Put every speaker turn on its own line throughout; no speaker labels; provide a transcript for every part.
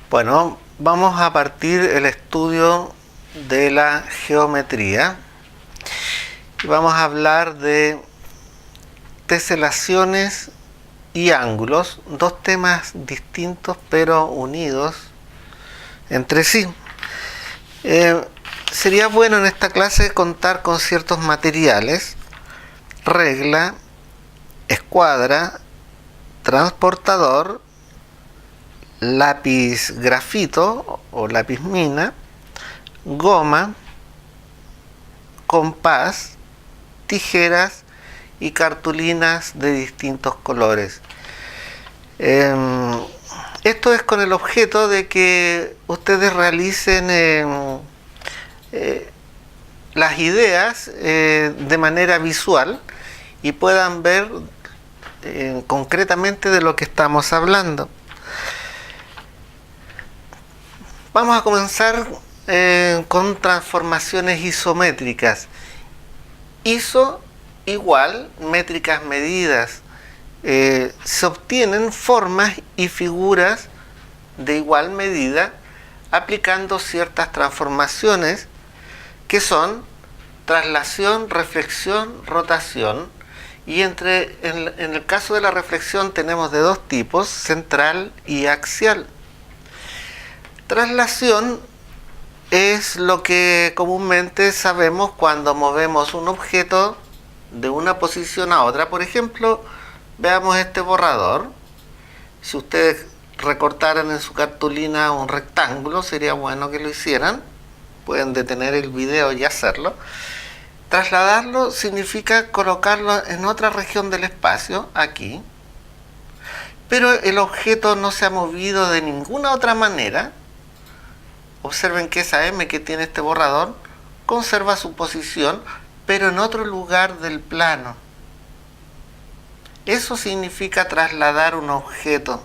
Bueno, vamos a partir el estudio de la geometría y vamos a hablar de teselaciones y ángulos, dos temas distintos pero unidos entre sí. Sería bueno en esta clase contar con ciertos materiales: regla, escuadra, transportador, lápiz grafito o lápiz mina, goma, compás, tijeras y cartulinas de distintos colores. Esto es con el objeto de que ustedes realicen las ideas de manera visual y puedan ver concretamente de lo que estamos hablando. Vamos a comenzar con transformaciones isométricas. Iso igual, métricas medidas. Se obtienen formas y figuras de igual medida aplicando ciertas transformaciones que son traslación, reflexión, rotación. Y en el caso de la reflexión tenemos de dos tipos: central y axial. Traslación es lo que comúnmente sabemos cuando movemos un objeto de una posición a otra. Por ejemplo, veamos este borrador. Si ustedes recortaran en su cartulina un rectángulo, sería bueno que lo hicieran. Pueden detener el video y hacerlo. Trasladarlo significa colocarlo en otra región del espacio, aquí, pero el objeto no se ha movido de ninguna otra manera. Observen que esa M que tiene este borrador conserva su posición, pero en otro lugar del plano. Eso significa trasladar un objeto.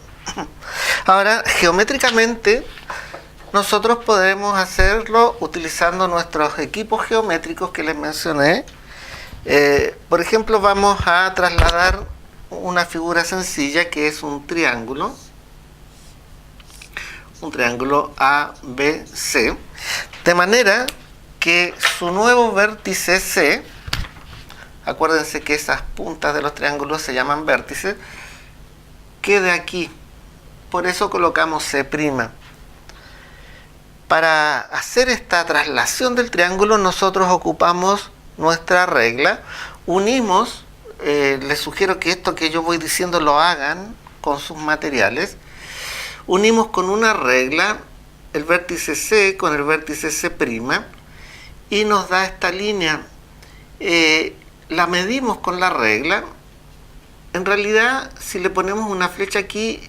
Ahora, geométricamente, nosotros podemos hacerlo utilizando nuestros equipos geométricos que les mencioné. Por ejemplo, vamos a trasladar una figura sencilla que es un triángulo ABC, de manera que su nuevo vértice C, acuérdense que esas puntas de los triángulos se llaman vértices, quede aquí. Por eso colocamos C'. Para hacer esta traslación del triángulo nosotros ocupamos nuestra regla, unimos, les sugiero que esto que yo voy diciendo lo hagan con sus materiales, unimos con una regla el vértice C con el vértice C' y nos da esta línea. La medimos con la regla. En realidad, si le ponemos una flecha aquí,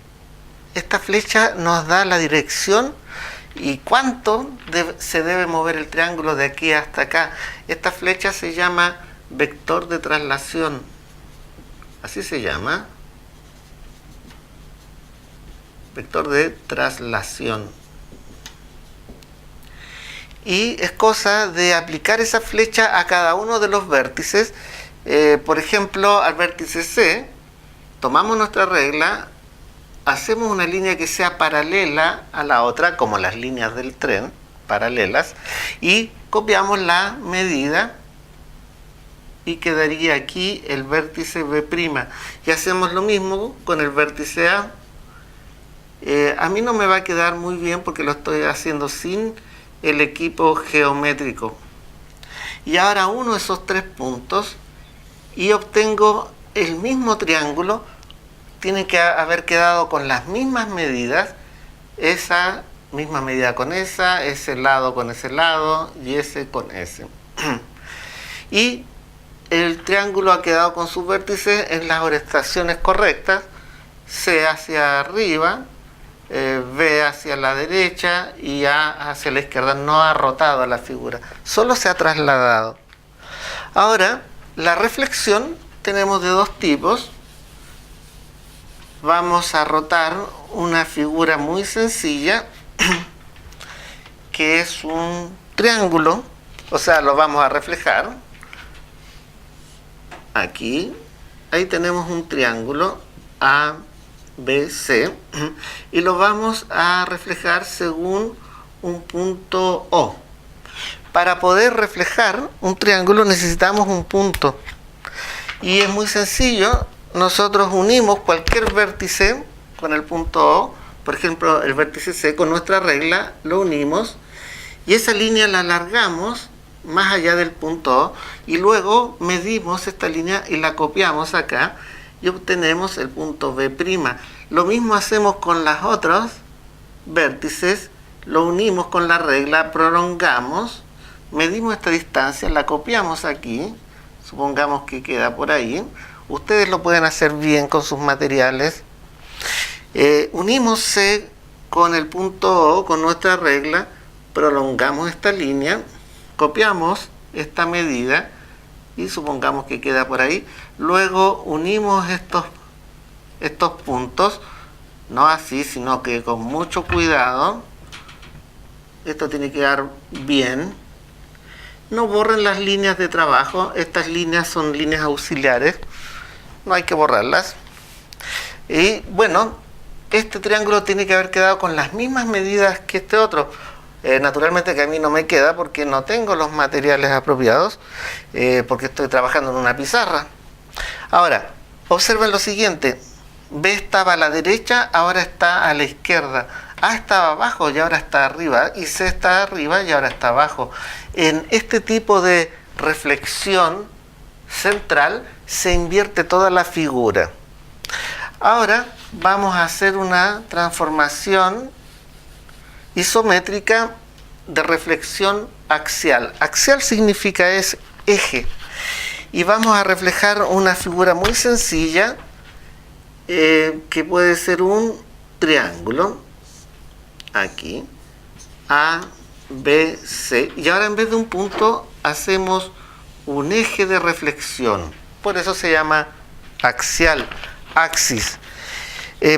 esta flecha nos da la dirección y cuánto se debe mover el triángulo de aquí hasta acá. Esta flecha se llama vector de traslación, así se llama, vector de traslación. Y es cosa de aplicar esa flecha a cada uno de los vértices. Por ejemplo, al vértice C, tomamos nuestra regla, hacemos una línea que sea paralela a la otra, como las líneas del tren, paralelas, y copiamos la medida y quedaría aquí el vértice B'. Y hacemos lo mismo con el vértice A. A mí no me va a quedar muy bien porque lo estoy haciendo sin el equipo geométrico. Y ahora uno esos tres puntos y obtengo el mismo triángulo. Tiene que haber quedado con las mismas medidas, esa misma medida con esa, ese lado con ese lado y ese con ese. Y el triángulo ha quedado con sus vértices en las orientaciones correctas: C hacia arriba, B hacia la derecha y A hacia la izquierda. No ha rotado la figura, solo se ha trasladado. Ahora, la reflexión tenemos de dos tipos. Vamos a rotar una figura muy sencilla que es un triángulo, o sea, lo vamos a reflejar aquí. Ahí tenemos un triángulo A, B, C, y lo vamos a reflejar según un punto O. Para poder reflejar un triángulo necesitamos un punto. Y es muy sencillo, nosotros unimos cualquier vértice con el punto O, por ejemplo el vértice C con nuestra regla, lo unimos y esa línea la alargamos más allá del punto O y luego medimos esta línea y la copiamos acá y obtenemos el punto B'. Lo mismo hacemos con los otros vértices, lo unimos con la regla, prolongamos, medimos esta distancia, la copiamos aquí, supongamos que queda por ahí. Ustedes lo pueden hacer bien con sus materiales. Unimos C con el punto O, con nuestra regla, prolongamos esta línea, copiamos esta medida y supongamos que queda por ahí. Luego unimos estos puntos, no así, sino que con mucho cuidado. Esto tiene que quedar bien. No borren las líneas de trabajo, estas líneas son líneas auxiliares, no hay que borrarlas. Y bueno, este triángulo tiene que haber quedado con las mismas medidas que este otro. Naturalmente que a mí no me queda porque no tengo los materiales apropiados, porque estoy trabajando en una pizarra. Ahora, observen lo siguiente, B estaba a la derecha, ahora está a la izquierda. A estaba abajo y ahora está arriba, y C está arriba y ahora está abajo. En este tipo de reflexión central se invierte toda la figura. Ahora vamos a hacer una transformación isométrica de reflexión axial. Axial significa es eje. Y vamos a reflejar una figura muy sencilla que puede ser un triángulo. Aquí, A, B, C. Y ahora en vez de un punto hacemos un eje de reflexión. Por eso se llama axial, axis.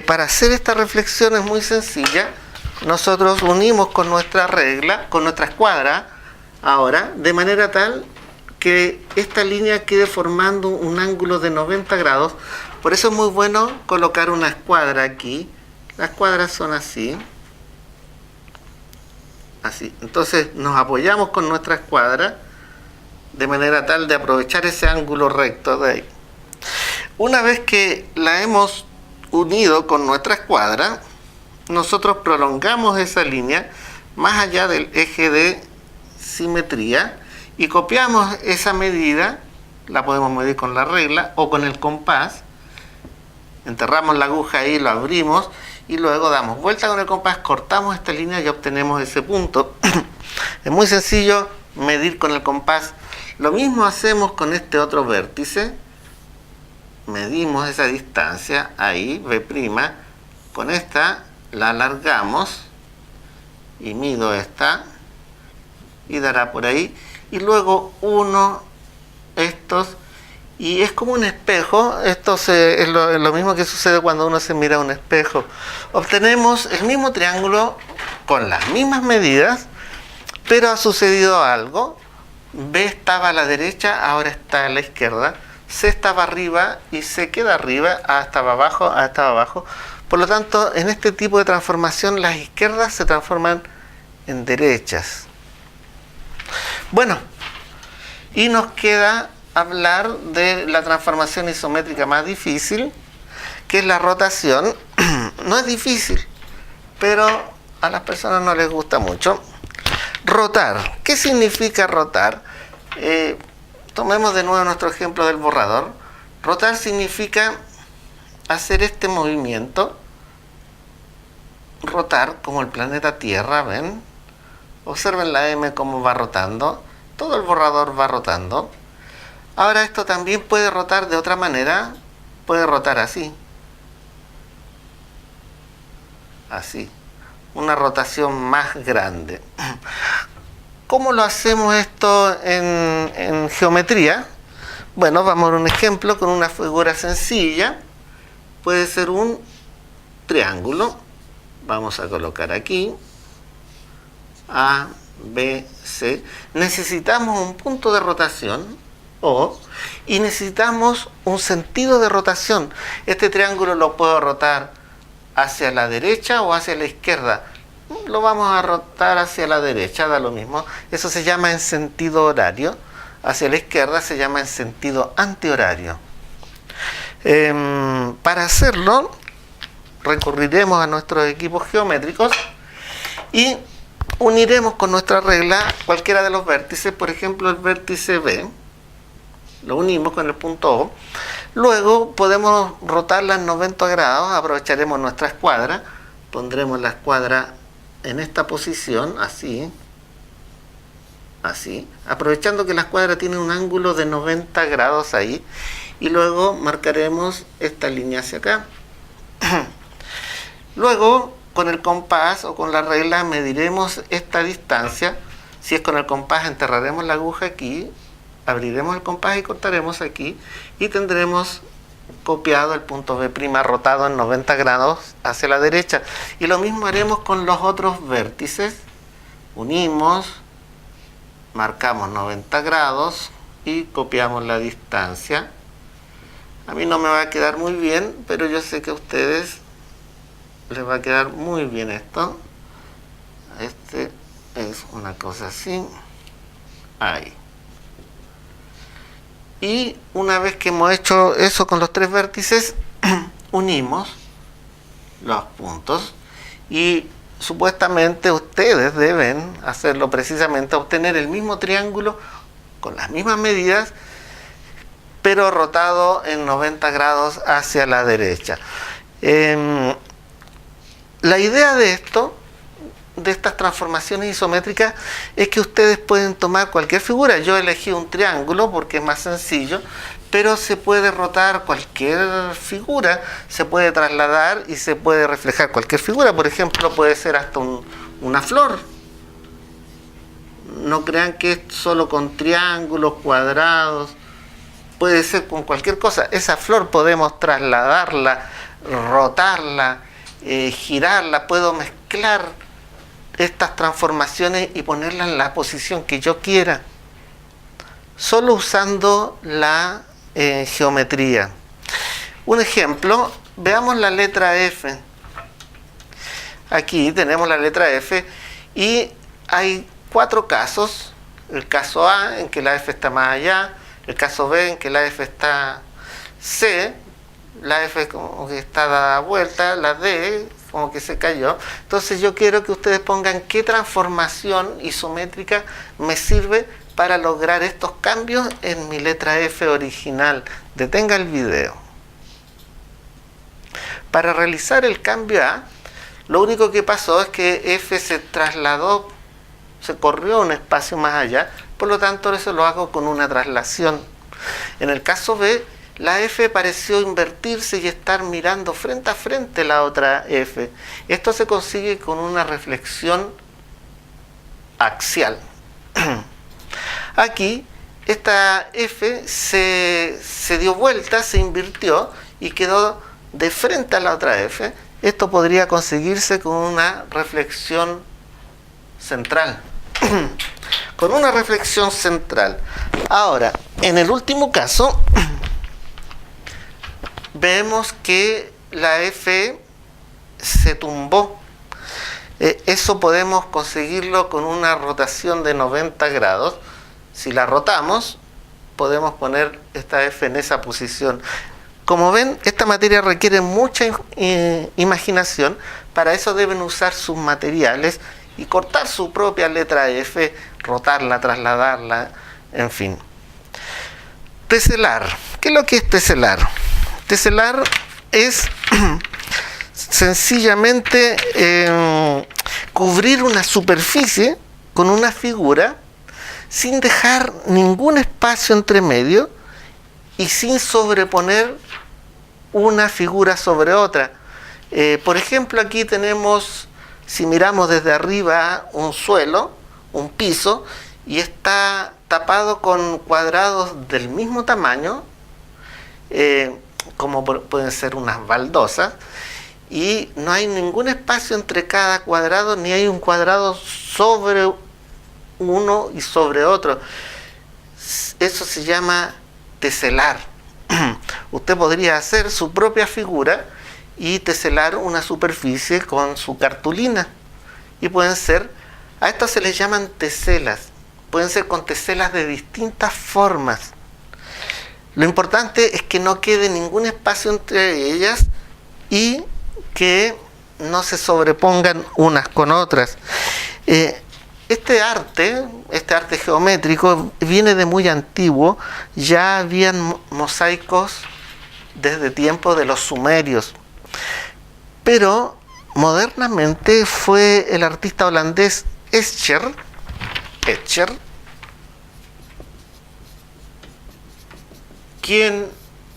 Para hacer esta reflexión es muy sencilla. Nosotros unimos con nuestra regla, con nuestra escuadra, ahora, de manera tal que esta línea quede formando un ángulo de 90 grados. Por eso es muy bueno colocar una escuadra aquí. Las escuadras son así. Así. Entonces nos apoyamos con nuestra escuadra de manera tal de aprovechar ese ángulo recto de ahí. Una vez que la hemos unido con nuestra escuadra, nosotros prolongamos esa línea más allá del eje de simetría y copiamos esa medida, la podemos medir con la regla o con el compás, enterramos la aguja ahí, lo abrimos y luego damos vuelta con el compás, cortamos esta línea y obtenemos ese punto. Es muy sencillo medir con el compás. Lo mismo hacemos con este otro vértice, medimos esa distancia ahí, B', con esta la alargamos y mido esta y dará por ahí y luego uno estos y es como un espejo. Esto es lo mismo que sucede cuando uno se mira a un espejo. Obtenemos el mismo triángulo con las mismas medidas, pero ha sucedido algo. B estaba a la derecha, ahora está a la izquierda. C estaba arriba y se queda arriba, A estaba abajo, A estaba abajo. Por lo tanto, en este tipo de transformación, las izquierdas se transforman en derechas. Bueno, y nos queda hablar de la transformación isométrica más difícil, que es la rotación. No es difícil, pero a las personas no les gusta mucho. Rotar. ¿Qué significa rotar? Tomemos de nuevo nuestro ejemplo del borrador. Rotar significa hacer este movimiento, rotar como el planeta Tierra, ¿ven? Observen la M cómo va rotando, todo el borrador va rotando. Ahora esto también puede rotar de otra manera, puede rotar así, así, una rotación más grande. ¿Cómo lo hacemos esto en geometría? Bueno, vamos a un ejemplo con una figura sencilla. Puede ser un triángulo. Vamos a colocar aquí A, B, C. Necesitamos un punto de rotación, O, y necesitamos un sentido de rotación. Este triángulo lo puedo rotar hacia la derecha o hacia la izquierda. Lo vamos a rotar hacia la derecha, da lo mismo. Eso se llama en sentido horario. Hacia la izquierda se llama en sentido antihorario. Para hacerlo, recurriremos a nuestros equipos geométricos y uniremos con nuestra regla cualquiera de los vértices, por ejemplo el vértice B, lo unimos con el punto O. Luego podemos rotarla en 90 grados, aprovecharemos nuestra escuadra, pondremos la escuadra en esta posición, así, aprovechando que la escuadra tiene un ángulo de 90 grados ahí, y luego marcaremos esta línea hacia acá. Luego, con el compás o con la regla mediremos esta distancia. Si es con el compás, enterraremos la aguja aquí, abriremos el compás y cortaremos aquí, y tendremos copiado el punto B' rotado en 90 grados hacia la derecha. Y lo mismo haremos con los otros vértices. Unimos, marcamos 90 grados y copiamos la distancia. A mí no me va a quedar muy bien, pero yo sé que a ustedes les va a quedar muy bien esto. Este es una cosa así. Ahí. Y una vez que hemos hecho eso con los tres vértices, unimos los puntos y supuestamente ustedes deben hacerlo precisamente, obtener el mismo triángulo con las mismas medidas, pero rotado en 90 grados hacia la derecha. La idea de esto, de estas transformaciones isométricas, es que ustedes pueden tomar cualquier figura. Yo elegí un triángulo porque es más sencillo, pero se puede rotar cualquier figura, se puede trasladar y se puede reflejar cualquier figura. Por ejemplo, puede ser hasta una flor. No crean que es solo con triángulos, cuadrados, puede ser con cualquier cosa. Esa flor podemos trasladarla, rotarla, girarla, puedo mezclar estas transformaciones y ponerlas en la posición que yo quiera, solo usando la geometría. Un ejemplo, veamos la letra F. Aquí tenemos la letra F y hay 4 casos. El caso A, en que la F está más allá; el caso B, en que la F está C; la F como que está dada vuelta; la D como que se cayó. Entonces yo quiero que ustedes pongan qué transformación isométrica me sirve para lograr estos cambios en mi letra F original. Detenga el video. Para realizar el cambio A, lo único que pasó es que F se trasladó, se corrió un espacio más allá, por lo tanto eso lo hago con una traslación. En el caso B, la F pareció invertirse y estar mirando frente a frente la otra F. Esto se consigue con una reflexión axial. Aquí, esta F se dio vuelta, se invirtió y quedó de frente a la otra F. Esto podría conseguirse con una reflexión central. Con una reflexión central. Ahora, en el último caso, vemos que la F se tumbó. Eso podemos conseguirlo con una rotación de 90 grados. Si la rotamos, podemos poner esta F en esa posición. Como ven, esta materia requiere mucha imaginación. Para eso deben usar sus materiales y cortar su propia letra F, rotarla, trasladarla, en fin. Teselar. ¿Qué es lo que es teselar? Teselar es sencillamente cubrir una superficie con una figura sin dejar ningún espacio entre medio y sin sobreponer una figura sobre otra. Por ejemplo, aquí tenemos, si miramos desde arriba, un suelo, un piso, y está tapado con cuadrados del mismo tamaño, como pueden ser unas baldosas, y no hay ningún espacio entre cada cuadrado, ni hay un cuadrado sobre uno y sobre otro. Eso se llama teselar. Usted podría hacer su propia figura y teselar una superficie con su cartulina. Y pueden ser, a estas se les llaman teselas, pueden ser con teselas de distintas formas. Lo importante es que no quede ningún espacio entre ellas y que no se sobrepongan unas con otras. Este arte geométrico viene de muy antiguo. Ya habían mosaicos desde tiempos de los sumerios, pero modernamente fue el artista holandés Escher quien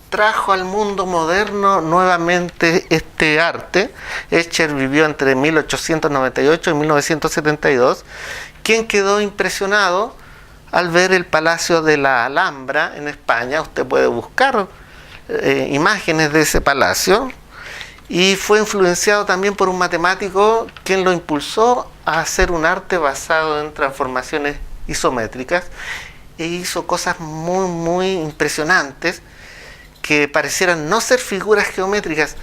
trajo al mundo moderno nuevamente este arte. Escher vivió entre 1898 y 1972, quien quedó impresionado al ver el Palacio de la Alhambra en España. Usted puede buscar imágenes de ese palacio, y fue influenciado también por un matemático quien lo impulsó a hacer un arte basado en transformaciones isométricas, e hizo cosas muy muy impresionantes que parecieran no ser figuras geométricas.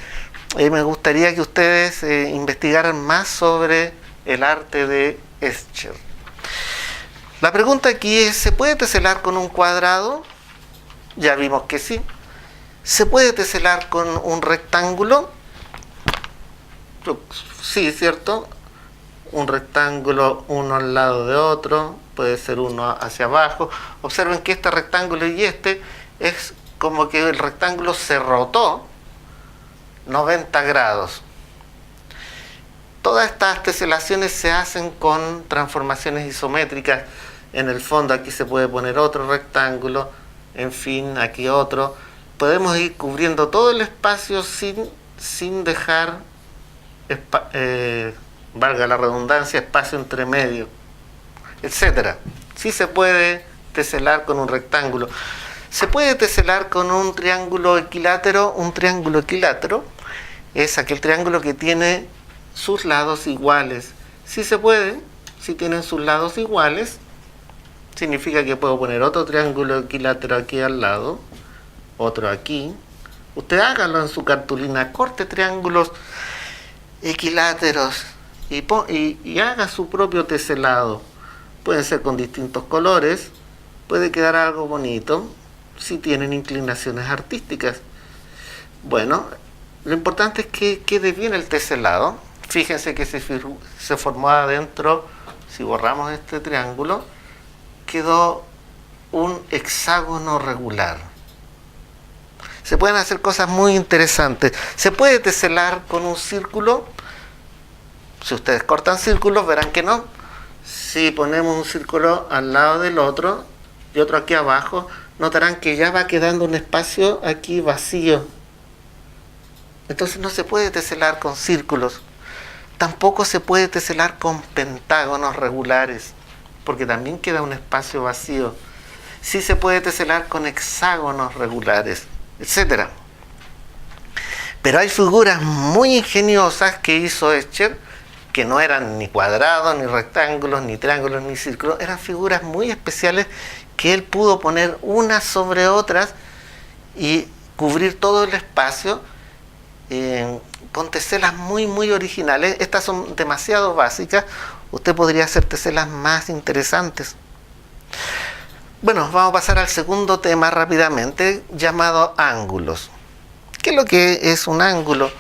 Me gustaría que ustedes investigaran más sobre el arte de Escher. La pregunta aquí es, ¿se puede teselar con un cuadrado? Ya vimos que sí. ¿Se puede teselar con un rectángulo? Sí, ¿cierto? Un rectángulo uno al lado de otro, puede ser uno hacia abajo. Observen que este rectángulo y este es como que el rectángulo se rotó 90 grados. Todas estas teselaciones se hacen con transformaciones isométricas. En el fondo aquí se puede poner otro rectángulo, en fin, aquí otro. Podemos ir cubriendo todo el espacio sin dejar, valga la redundancia, espacio entre medio, etcétera. Sí se puede teselar con un rectángulo. Se puede teselar con un triángulo equilátero. Un triángulo equilátero es aquel triángulo que tiene sus lados iguales. Sí se puede, si tienen sus lados iguales, significa que puedo poner otro triángulo equilátero aquí al lado, otro aquí. Usted hágalo en su cartulina, corte triángulos equiláteros y haga su propio teselado. Pueden ser con distintos colores, puede quedar algo bonito si tienen inclinaciones artísticas. Bueno, lo importante es que quede bien el teselado. Fíjense que se formó adentro, si borramos este triángulo, quedó un hexágono regular. Se pueden hacer cosas muy interesantes. Se puede teselar con un círculo. Si ustedes cortan círculos, verán que no. Si ponemos un círculo al lado del otro y otro aquí abajo, notarán que ya va quedando un espacio aquí vacío. Entonces no se puede teselar con círculos. Tampoco se puede teselar con pentágonos regulares, porque también queda un espacio vacío. Sí se puede teselar con hexágonos regulares, etcétera. Pero hay figuras muy ingeniosas que hizo Escher, que no eran ni cuadrados, ni rectángulos, ni triángulos, ni círculos. Eran figuras muy especiales que él pudo poner unas sobre otras y cubrir todo el espacio con teselas muy muy originales. Estas son demasiado básicas. Usted podría hacer teselas más interesantes. Bueno, vamos a pasar al segundo tema rápidamente, llamado ángulos. ¿Qué es lo que es un ángulo?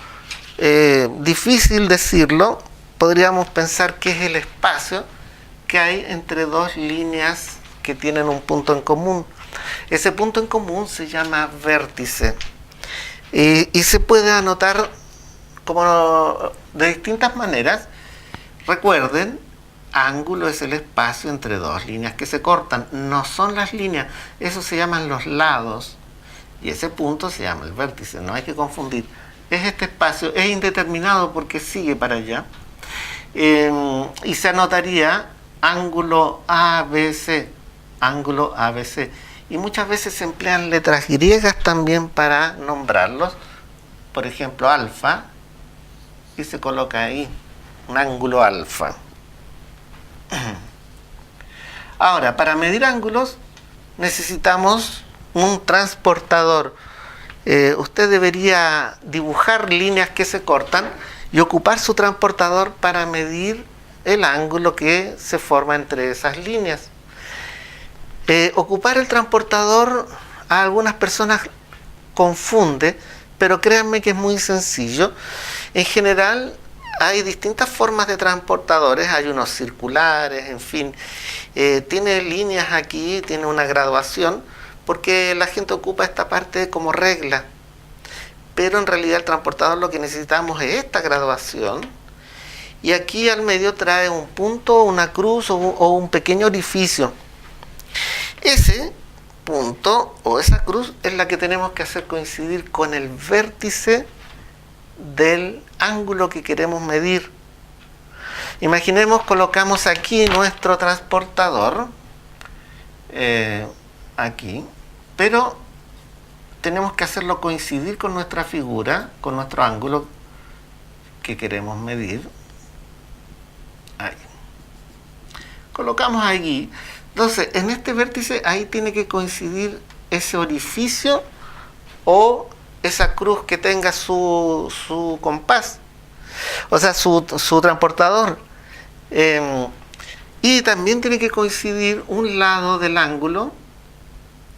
Difícil decirlo. Podríamos pensar que es el espacio que hay entre dos líneas que tienen un punto en común. Ese punto en común se llama vértice. Y se puede anotar como de distintas maneras. Recuerden, ángulo es el espacio entre dos líneas que se cortan. No son las líneas, eso se llaman los lados. Y ese punto se llama el vértice, no hay que confundir. Es este espacio, es indeterminado porque sigue para allá. Y se anotaría ángulo ABC, ángulo ABC. Y muchas veces se emplean letras griegas también para nombrarlos. Por ejemplo, alfa, y se coloca ahí un ángulo alfa. Ahora, para medir ángulos necesitamos un transportador. usted debería dibujar líneas que se cortan y ocupar su transportador para medir el ángulo que se forma entre esas líneas. Ocupar el transportador a algunas personas confunde, pero créanme que es muy sencillo. En general hay distintas formas de transportadores, hay unos circulares, en fin, tiene líneas aquí, tiene una graduación, porque la gente ocupa esta parte como regla, pero en realidad el transportador lo que necesitamos es esta graduación, y aquí al medio trae un punto, una cruz o un pequeño orificio. Ese punto o esa cruz es la que tenemos que hacer coincidir con el vértice del ángulo que queremos medir. Imaginemos, colocamos aquí nuestro transportador, aquí, pero tenemos que hacerlo coincidir con nuestra figura, con nuestro ángulo que queremos medir. Ahí. Colocamos aquí. Entonces, en este vértice, ahí tiene que coincidir ese orificio o esa cruz que tenga su compás, o sea, su transportador. Y también tiene que coincidir un lado del ángulo,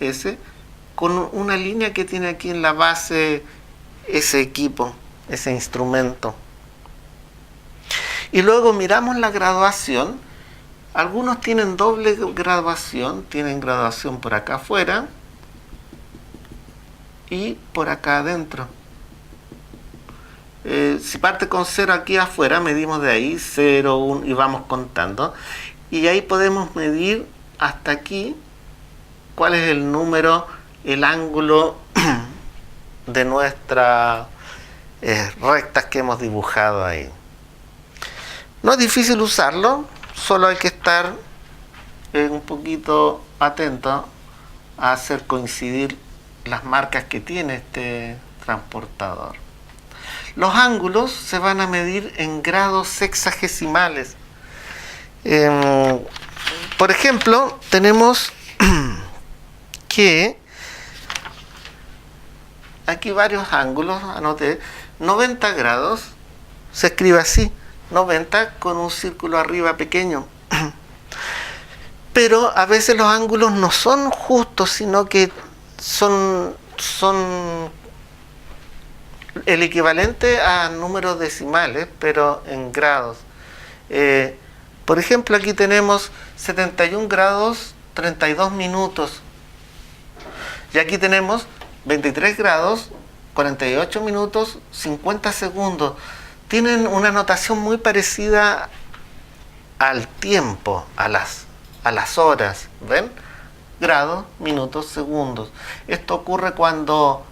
ese, con una línea que tiene aquí en la base ese equipo, ese instrumento. Y luego miramos la graduación. Algunos tienen doble graduación, tienen graduación por acá afuera y por acá adentro. Si parte con 0 aquí afuera, medimos de ahí 0, 1 y vamos contando. Y ahí podemos medir hasta aquí cuál es el número, el ángulo de nuestras rectas que hemos dibujado ahí. No es difícil usarlo, solo hay que estar un poquito atento a hacer coincidir las marcas que tiene este transportador. Los ángulos se van a medir en grados sexagesimales. Por ejemplo, tenemos que aquí varios ángulos, anoté, 90 grados, se escribe así, 90 con un círculo arriba pequeño. Pero a veces los ángulos no son justos, sino que son el equivalente a números decimales, pero en grados. Por ejemplo, aquí tenemos 71 grados 32 minutos. Y aquí tenemos 23 grados 48 minutos 50 segundos. Tienen una notación muy parecida al tiempo, a las horas, ¿ven? Grados, minutos, segundos. Esto ocurre cuando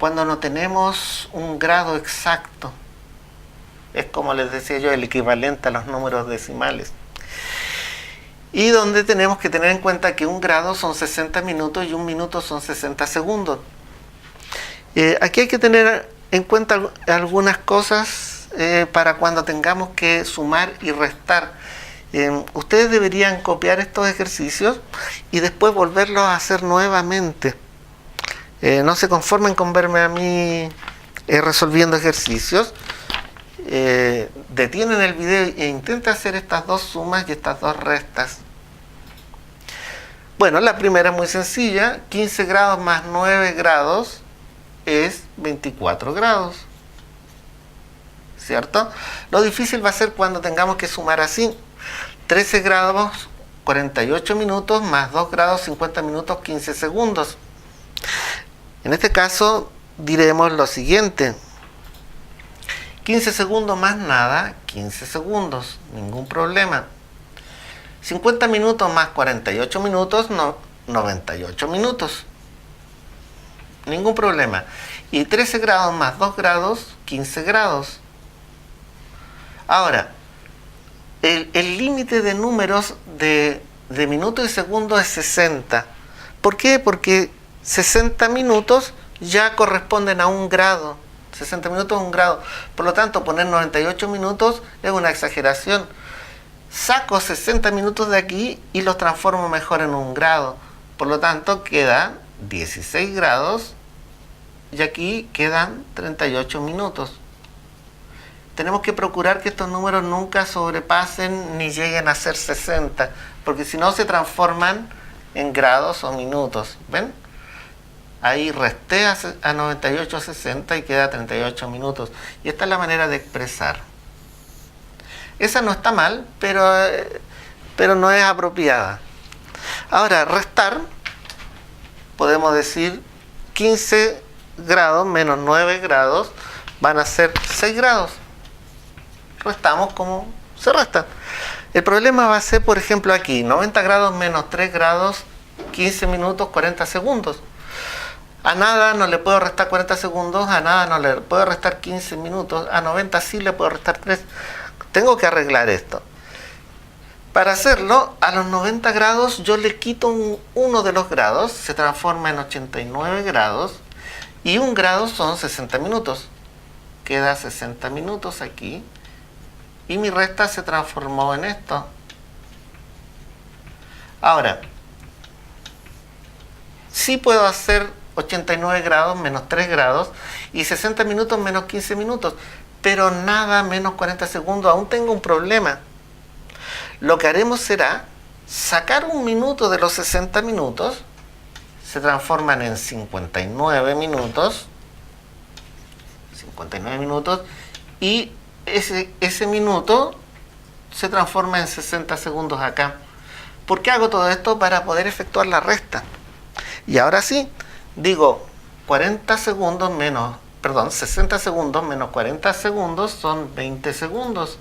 no tenemos un grado exacto. Es como les decía yo, el equivalente a los números decimales. Y donde tenemos que tener en cuenta que un grado son 60 minutos y un minuto son 60 segundos. Aquí hay que tener en cuenta algunas cosas para cuando tengamos que sumar y restar. Ustedes deberían copiar estos ejercicios y después volverlos a hacer nuevamente. No se conformen con verme a mí resolviendo ejercicios. Detienen el video e intenten hacer estas dos sumas y estas dos restas. Bueno, la primera es muy sencilla. 15 grados más 9 grados es 24 grados. ¿Cierto? Lo difícil va a ser cuando tengamos que sumar así. 13 grados 48 minutos más 2 grados 50 minutos 15 segundos. En este caso diremos lo siguiente. 15 segundos más nada, 15 segundos, ningún problema. 50 minutos más 48 minutos, 98 minutos. Ningún problema. Y 13 grados más 2 grados, 15 grados. Ahora, el límite de números de minutos y segundos es 60. ¿Por qué? Porque 60 minutos ya corresponden a un grado. 60 minutos es un grado. Por lo tanto, poner 98 minutos es una exageración. Saco 60 minutos de aquí y los transformo mejor en un grado. Por lo tanto, queda 16 grados y aquí quedan 38 minutos. Tenemos que procurar que estos números nunca sobrepasen ni lleguen a ser 60, porque si no se transforman en grados o minutos. ¿Ven? Ahí resté a 98 a 60 y queda 38 minutos. Y esta es la manera de expresar. Esa no está mal, pero no es apropiada. Ahora, restar, podemos decir 15 grados menos 9 grados van a ser 6 grados. Restamos como se resta. El problema va a ser, por ejemplo, aquí, 90 grados menos 3 grados, 15 minutos, 40 segundos. A nada no le puedo restar 40 segundos, a nada no le puedo restar 15 minutos, a 90 sí le puedo restar 3. Tengo que arreglar esto. Para hacerlo, a los 90 grados yo le quito uno de los grados, se transforma en 89 grados, y un grado son 60 minutos. Queda 60 minutos aquí. Y mi resta se transformó en esto. Ahora, sí puedo hacer 89 grados menos 3 grados y 60 minutos menos 15 minutos, pero nada menos 40 segundos. Aún tengo un problema. Lo que haremos será sacar un minuto de los 60 minutos, se transforman en 59 minutos, y ese minuto se transforma en 60 segundos acá. ¿Por qué hago todo esto? Para poder efectuar la resta. Y ahora sí, digo 60 segundos menos 40 segundos son 20 segundos.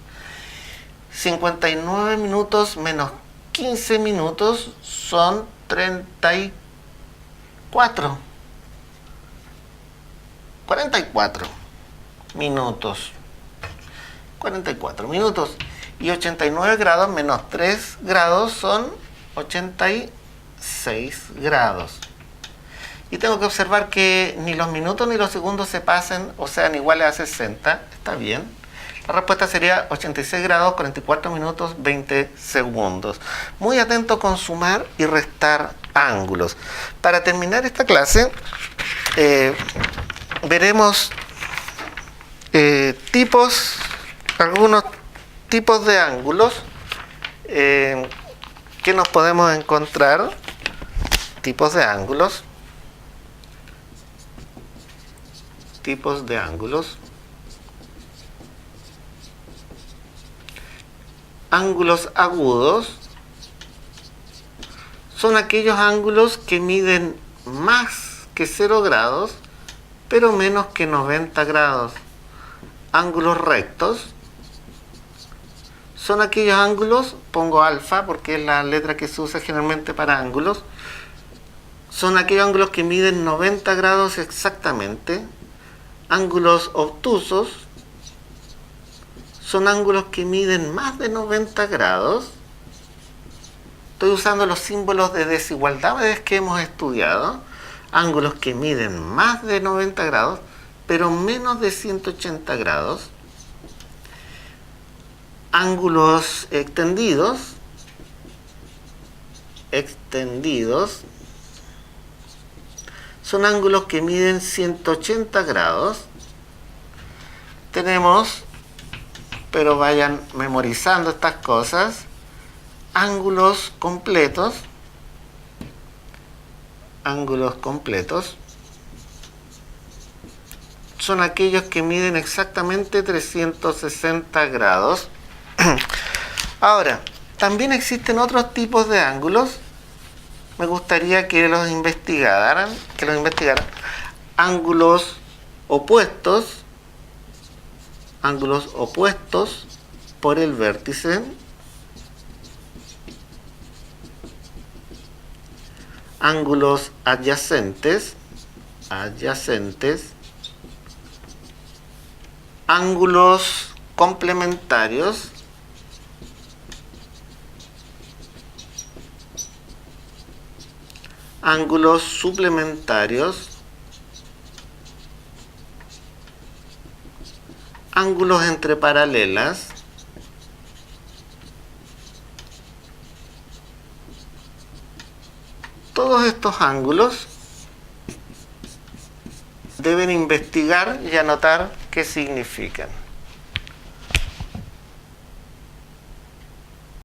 59 minutos menos 15 minutos son 44 minutos. 44 minutos. Y 89 grados menos 3 grados son 86 grados. Y tengo que observar que ni los minutos ni los segundos se pasen o sean iguales a 60. Está bien. La respuesta sería 86 grados, 44 minutos, 20 segundos. Muy atento con sumar y restar ángulos. Para terminar esta clase, veremos algunos tipos de ángulos que nos podemos encontrar. Tipos de ángulos. Ángulos agudos son aquellos ángulos que miden más que 0 grados, pero menos que 90 grados. Ángulos rectos son aquellos ángulos, pongo alfa porque es la letra que se usa generalmente para ángulos, son aquellos ángulos que miden 90 grados exactamente. Ángulos obtusos son ángulos que miden más de 90 grados. Estoy usando los símbolos de desigualdades que hemos estudiado. Ángulos que miden más de 90 grados, pero menos de 180 grados. Ángulos extendidos son ángulos que miden 180 grados. Tenemos, pero vayan memorizando estas cosas, ángulos completos. Son aquellos que miden exactamente 360 grados. Ahora, también existen otros tipos de ángulos. Me gustaría que los investigaran. Ángulos opuestos por el vértice. Ángulos adyacentes. Ángulos complementarios. Ángulos suplementarios. Ángulos entre paralelas. Todos estos ángulos deben investigar y anotar qué significan.